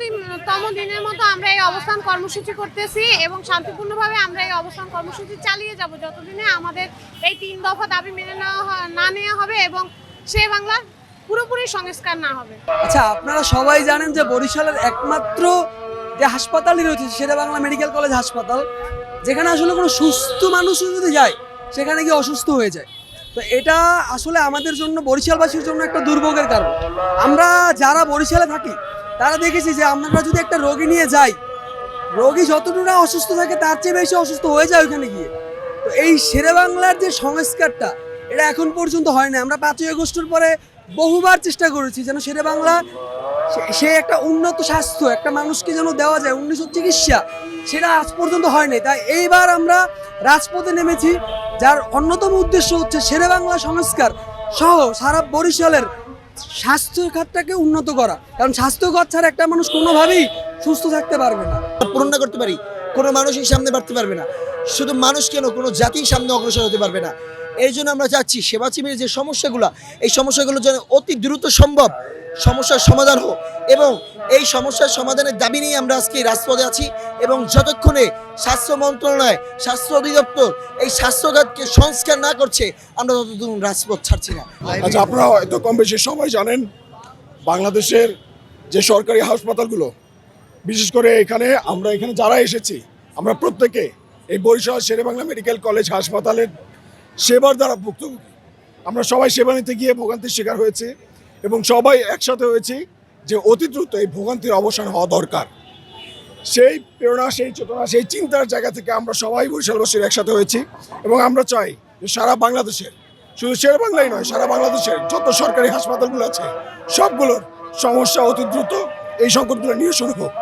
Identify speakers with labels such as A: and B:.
A: 75তম দিনের মতো আমরা এই অবস্থান কর্মসূচি করতেছি এবং শান্তিপূর্ণভাবে আমরা এই অবস্থান কর্মসূচি চালিয়ে যাব যতদিনে আমাদের এই 3 দফা দাবি মেনে নেওয়া হবে এবং সে বাংলার পুরোপুরি সংস্কার না হবে।
B: আচ্ছা, আপনারা সবাই জানেন যে বরিশালের একমাত্র যে হাসপাতালই রয়েছে শেরেবাংলা মেডিকেল কলেজ হাসপাতাল, যেখানে আসলে কোনো সুস্থ মানুষও যদি যায় সেখানে গিয়ে অসুস্থ হয়ে যায়। তো এটা আসলে আমাদের জন্য, বরিশালবাসীর জন্য একটা দুর্ভোগের কারণ। আমরা যারা বরিশালে থাকি তারা দেখেছি যে আমরা যদি একটা রোগী নিয়ে যাই, রোগী যতটুকু না অসুস্থ থাকে তার চেয়ে বেশি অসুস্থ হয়ে যায় ওইখানে গিয়ে। তো এই শেরেবাংলার যে সংস্কারটা, এটা এখন পর্যন্ত হয় না। আমরা 5ই আগস্টের পরে বহুবার চেষ্টা করেছি যেন শেরেবাংলা সে একটা উন্নত স্বাস্থ্য একটা মানুষকে যেন দেওয়া যায়, উন্নত চিকিৎসা, সেটা আজ পর্যন্ত হয়নি। তাই এইবার আমরা রাজপথে নেমেছি, যার অন্যতম উদ্দেশ্য হচ্ছে শেরেবাংলা সংস্কার সহ সারা বরিশালের স্বাস্থ্য খাতটাকে উন্নত করা। কারণ স্বাস্থ্যখাত ছাড়া একটা মানুষ কোনোভাবেই সুস্থ থাকতে পারবে না।
C: পূরণ না করতে পারি, কোনো মানুষই সামনে বাড়তে পারবে না। শুধু মানুষ কেন, কোনো জাতির সামনে অগ্রসর হতে পারবে না। এই জন্য আমরা চাচ্ছি সেবাচিবির যে সমস্যাগুলো, এই সমস্যাগুলো যেন অতি দ্রুত সম্ভব সমস্যার সমাধান হোক, এবং এই সমস্যার সমাধানের দাবি নিয়ে আমরা আজকে রাজপথে আছি। এবং যতক্ষণে স্বাস্থ্য মন্ত্রণালয়, স্বাস্থ্য অধিদপ্তর এই স্বাস্থ্যখাতকে সংস্কার না করছে, আমরা ততদিন রাজপথ ছাড়ছি না।
D: আচ্ছা, আপনারা হয়তো কম বেশি সবাই জানেন বাংলাদেশের যে সরকারি হাসপাতালগুলো, বিশেষ করে আমরা এখানে যারা এসেছি, আমরা প্রত্যেকে এই বরিশাল শেরেবাংলা মেডিকেল কলেজ হাসপাতালের সেবার দ্বারা ভুক্তভোগী। আমরা সবাই সেবা নিতে গিয়ে ভোগান্তির শিকার হয়েছে এবং সবাই একসাথে হয়েছি যে অতি দ্রুত এই ভোগান্তির অবসান হওয়া দরকার। সেই প্রেরণা, সেই চেতনা, সেই চিন্তার জায়গা থেকে আমরা সবাই বরিশালবাসীর একসাথে হয়েছি এবং আমরা চাই যে সারা বাংলাদেশের, শুধু শেরেবাংলাই নয়, সারা বাংলাদেশের যত সরকারি হাসপাতালগুলো আছে সবগুলোর সমস্যা অতি দ্রুত এই সংকটগুলো নিরসন হোক।